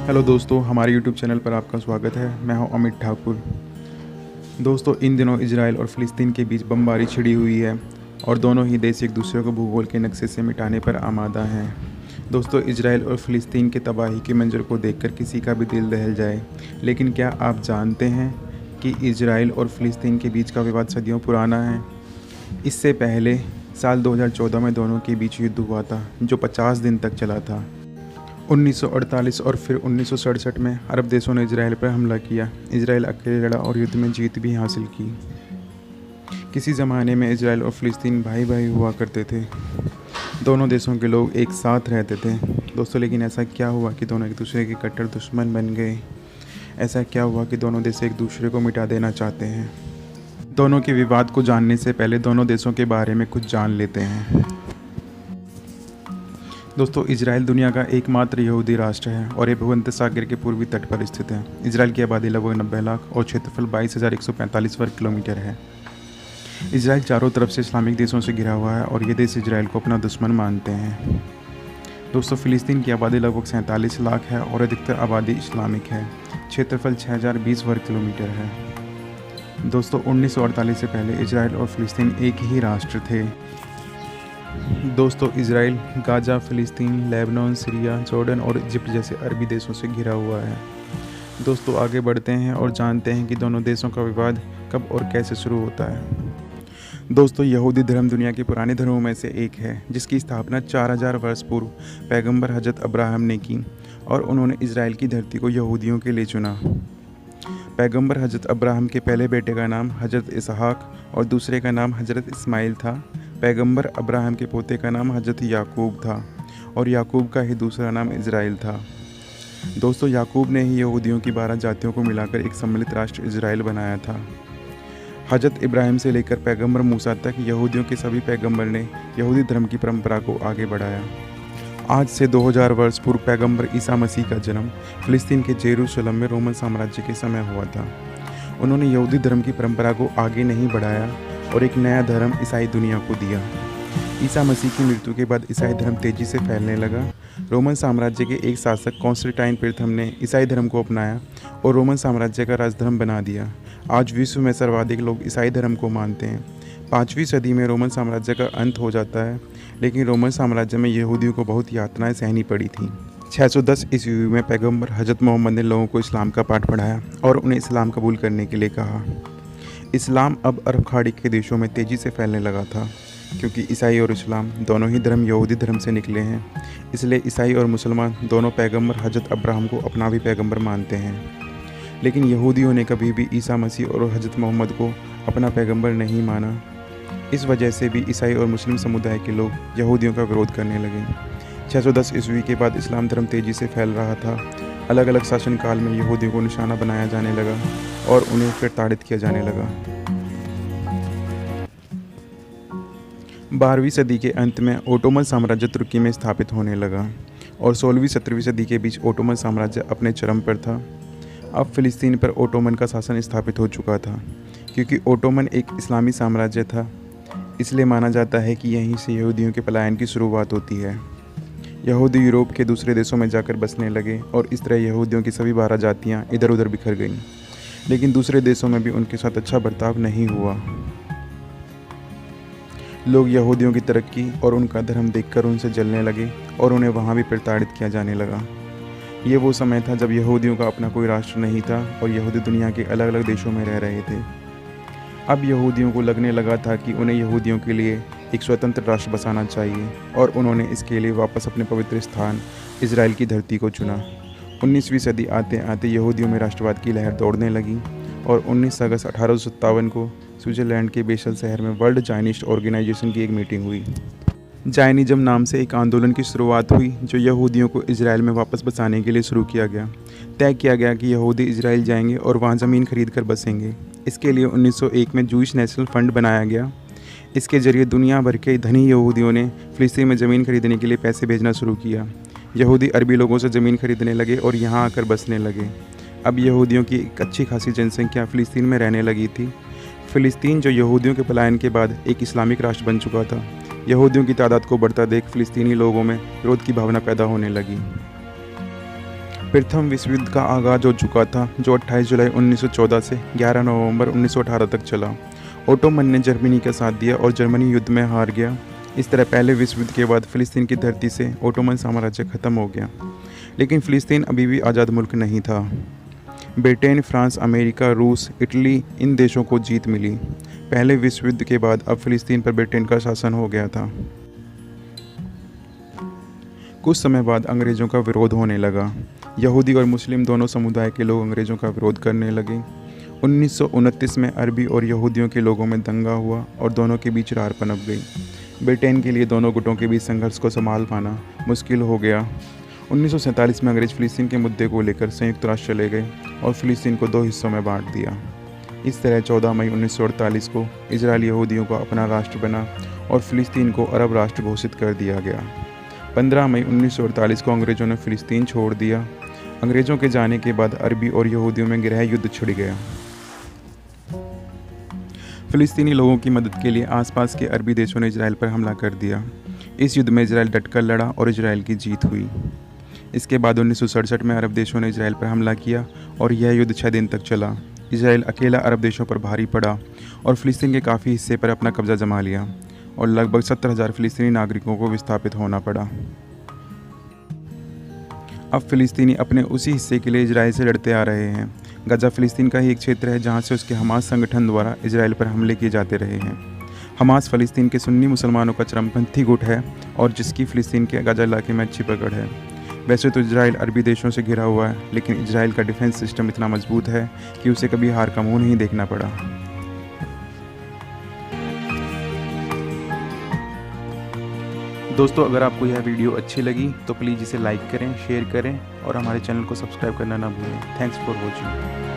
Hello दोस्तों, हमारे YouTube channel पर आपका स्वागत है। मैं हूं अमित ठाकुर। दोस्तों, इन दिनों इजराइल और फ़िलिस्तीन के बीच बमबारी छिड़ी हुई है और दोनों ही देश एक दूसरे को भूगोल के नक्शे से मिटाने पर आमादा हैं। दोस्तों, इजराइल और फ़िलिस्तीन के तबाही के मंजर को देखकर किसी का भी दिल दहल जाए, लेकिन क्या आप जानते हैं कि इजराइल और फ़िलिस्तीन के बीच का विवाद सदियों पुराना है। इससे पहले साल 2014 में दोनों के बीच युद्ध हुआ था, जो 50 दिन तक चला था। 1948 और फिर 1967 में अरब देशों ने इजराइल पर हमला किया। इजराइल अकेले लड़ा और युद्ध में जीत भी हासिल की। किसी ज़माने में इजराइल और फ़िलिस्तीन भाई भाई हुआ करते थे। दोनों देशों के लोग एक साथ रहते थे। दोस्तों, लेकिन ऐसा क्या हुआ कि दोनों एक दूसरे के कट्टर दुश्मन बन गए। ऐसा क्या हुआ कि दोनों देश एक दूसरे को मिटा देना चाहते हैं। दोनों के विवाद को जानने से पहले दोनों देशों के बारे में कुछ जान लेते हैं। दोस्तों, इजराइल दुनिया का एकमात्र यहूदी राष्ट्र है और ये भूमध्य सागर के पूर्वी तट पर स्थित है। इजराइल की आबादी लगभग 90 लाख और क्षेत्रफल 22,145 वर्ग किलोमीटर है। इजराइल चारों तरफ से इस्लामिक देशों से घिरा हुआ है और ये देश इजराइल को अपना दुश्मन मानते हैं। दोस्तों, फ़िलिस्तीन की आबादी लगभग 47 लाख है और अधिकतर आबादी इस्लामिक है। क्षेत्रफल 6,020 वर्ग किलोमीटर है। दोस्तों, 1948 से पहले इजराइल और फ़िलिस्तीन एक ही राष्ट्र थे। दोस्तों, इजराइल गाज़ा, फ़िलिस्तीन, लेबनान, सीरिया, जॉर्डन और इजिप्ट जैसे अरबी देशों से घिरा हुआ है। दोस्तों, आगे बढ़ते हैं और जानते हैं कि दोनों देशों का विवाद कब और कैसे शुरू होता है। दोस्तों, यहूदी धर्म दुनिया के पुराने धर्मों में से एक है, जिसकी स्थापना 4000 वर्ष पूर्व पैगंबर हज़रत अब्राहम ने की और उन्होंने इजराइल की धरती को यहूदियों के लिए चुना। पैगंबर हज़रत अब्राहम के पहले बेटे का नाम हज़रत इसहाक और दूसरे का नाम हज़रत इस्माइल था। पैगंबर अब्राहम के पोते का नाम हज़रत याकूब था और याकूब का ही दूसरा नाम इजराइल था। दोस्तों, याकूब ने ही यहूदियों की 12 जातियों को मिलाकर एक सम्मिलित राष्ट्र इजराइल बनाया था। हज़रत इब्राहिम से लेकर पैगंबर मूसा तक यहूदियों के सभी पैगंबर ने यहूदी धर्म की परंपरा को आगे बढ़ाया। आज से 2000 वर्ष पूर्व पैगंबर ईसा मसीह का जन्म फ़िलिस्तीन के जेरूशलम में रोमन साम्राज्य के समय हुआ था। उन्होंने यहूदी धर्म की परंपरा को आगे नहीं बढ़ाया और एक नया धर्म ईसाई दुनिया को दिया। ईसा मसीह की मृत्यु के बाद ईसाई धर्म तेज़ी से फैलने लगा। रोमन साम्राज्य के एक शासक कॉन्स्टेंटाइन प्रथम ने ईसाई धर्म को अपनाया और रोमन साम्राज्य का राजधर्म बना दिया। आज विश्व में सर्वाधिक लोग ईसाई धर्म को मानते हैं। 5वीं सदी में रोमन साम्राज्य का अंत हो जाता है, लेकिन रोमन साम्राज्य में यहूदियों को बहुत यातनाएं सहनी पड़ी थी। 610 ईस्वी में पैगंबर हज़रत मोहम्मद ने लोगों को इस्लाम का पाठ पढ़ाया और उन्हें इस्लाम कबूल करने के लिए कहा। इस्लाम अब अरब खाड़ी के देशों में तेज़ी से फैलने लगा था, क्योंकि ईसाई और इस्लाम दोनों ही धर्म यहूदी धर्म से निकले हैं। इसलिए ईसाई और मुसलमान दोनों पैगंबर हज़रत अब्राहम को अपना भी पैगंबर मानते हैं। लेकिन यहूदियों ने कभी भी ईसा मसीह और हज़रत मोहम्मद को अपना पैगंबर नहीं माना। इस वजह से भी ईसाई और मुस्लिम समुदाय के लोग यहूदियों का विरोध करने लगे। 610 ईस्वी के बाद इस्लाम धर्म तेज़ी से फैल रहा था। अलग अलग शासनकाल में यहूदियों को निशाना बनाया जाने लगा और उन्हें प्रताड़ित किया जाने लगा। 12वीं सदी के अंत में ओटोमन साम्राज्य तुर्की में स्थापित होने लगा और 16वीं-17वीं सदी के बीच ओटोमन साम्राज्य अपने चरम पर था। अब फ़िलिस्तीन पर ओटोमन का शासन स्थापित हो चुका था। क्योंकि ओटोमन एक इस्लामी साम्राज्य था, इसलिए माना जाता है कि यहीं से यहूदियों के पलायन की शुरुआत होती है। यहूदी यूरोप के दूसरे देशों में जाकर बसने लगे और इस तरह यहूदियों की सभी 12 जातियाँ इधर उधर बिखर गईं। लेकिन दूसरे देशों में भी उनके साथ अच्छा बर्ताव नहीं हुआ। लोग यहूदियों की तरक्की और उनका धर्म देखकर उनसे जलने लगे और उन्हें वहाँ भी प्रताड़ित किया जाने लगा। ये वो समय था जब यहूदियों का अपना कोई राष्ट्र नहीं था और यहूदी दुनिया के अलग अलग देशों में रह रहे थे। अब यहूदियों को लगने लगा था कि उन्हें यहूदियों के लिए एक स्वतंत्र राष्ट्र बसाना चाहिए और उन्होंने इसके लिए वापस अपने पवित्र स्थान इजराइल की धरती को चुना। 19वीं सदी आते आते यहूदियों में राष्ट्रवाद की लहर दौड़ने लगी और 19 अगस्त 1857 को स्विट्ज़रलैंड के बेसल शहर में वर्ल्ड जायनिस्ट ऑर्गेनाइजेशन की एक मीटिंग हुई। जायनिज़म नाम से एक आंदोलन की शुरुआत हुई जो यहूदियों को इजराइल में वापस बसाने के लिए शुरू किया गया। तय किया गया कि यहूदी इजराइल जाएंगे और वहां ज़मीन खरीद कर बसेंगे। इसके लिए 1901 में जूइश नेशनल फंड बनाया गया। इसके जरिए दुनिया भर के धनी यहूदियों ने फ़िलिस्तीन में ज़मीन खरीदने के लिए पैसे भेजना शुरू किया। यहूदी अरबी लोगों से ज़मीन खरीदने लगे और यहाँ आकर बसने लगे। अब यहूदियों की एक अच्छी खासी जनसंख्या फ़िलिस्तीन में रहने लगी थी। फ़िलिस्तीन जो यहूदियों के पलायन के बाद एक इस्लामिक राष्ट्र बन चुका था, यहूदियों की तादाद को बढ़ता देख फ़िलिस्तीनी लोगों में विरोध की भावना पैदा होने लगी। प्रथम विश्व युद्ध का आगाज़ हो चुका था, जो 28 जुलाई 1914 से 11 नवंबर 1918 तक चला। ओटोमन ने जर्मनी का साथ दिया और जर्मनी युद्ध में हार गया। इस तरह पहले विश्व युद्ध के बाद फ़िलिस्तीन की धरती से ओटोमन साम्राज्य खत्म हो गया। लेकिन फ़िलिस्तीन अभी भी आज़ाद मुल्क नहीं था। ब्रिटेन, फ्रांस, अमेरिका, रूस, इटली, इन देशों को जीत मिली। पहले विश्व युद्ध के बाद अब फ़िलिस्तीन पर ब्रिटेन का शासन हो गया था। कुछ समय बाद अंग्रेज़ों का विरोध होने लगा। यहूदी और मुस्लिम दोनों समुदाय के लोग अंग्रेज़ों का विरोध करने लगे। 1929 में अरबी और यहूदियों के लोगों में दंगा हुआ और दोनों के बीच रार पनप गई। ब्रिटेन के लिए दोनों गुटों के बीच संघर्ष को संभाल पाना मुश्किल हो गया। 1947 में अंग्रेज़ फ़िलिस्तीन के मुद्दे को लेकर संयुक्त राष्ट्र चले गए और फ़िलिस्तीन को 2 हिस्सों में बांट दिया। इस तरह 14 मई 1948 को इजराइल यहूदियों का अपना राष्ट्र बना और फ़िलिस्तीन को अरब राष्ट्र घोषित कर दिया गया। 15 मई 1948 को अंग्रेज़ों ने फ़िलिस्तीन छोड़ दिया। अंग्रेज़ों के जाने के बाद अरबी और यहूदियों में गृह युद्ध छिड़ गया। फ़िलिस्तीनी लोगों की मदद के लिए आसपास के अरबी देशों ने इजराइल पर हमला कर दिया। इस युद्ध में इजराइल डटकर लड़ा और इजराइल की जीत हुई। इसके बाद 1967 में अरब देशों ने इजराइल पर हमला किया और यह युद्ध 6 दिन तक चला। इजराइल अकेला अरब देशों पर भारी पड़ा और फ़िलिस्तीन के काफ़ी हिस्से पर अपना कब्ज़ा जमा लिया और लगभग 70,000 फ़िलिस्तीनी नागरिकों को विस्थापित होना पड़ा। अब फ़िलिस्तीनी अपने उसी हिस्से के लिए इजराइल से लड़ते आ रहे हैं। गजा फ़िलिस्तीन का ही एक क्षेत्र है जहाँ से उसके हमास संगठन द्वारा इजराइल पर हमले किए जाते रहे हैं। हमास फ़िलिस्तीन के सुन्नी मुसलमानों का चरमपंथी गुट है और जिसकी फ़िलिस्तीन के गजा इलाके में अच्छी पकड़ है। वैसे तो इजराइल अरबी देशों से घिरा हुआ है, लेकिन इजराइल का डिफेंस सिस्टम इतना मजबूत है कि उसे कभी हार का मुँह नहीं देखना पड़ा। दोस्तों, अगर आपको यह वीडियो अच्छी लगी तो प्लीज़ इसे लाइक करें, शेयर करें और हमारे चैनल को सब्सक्राइब करना ना भूलें। Thanks for watching.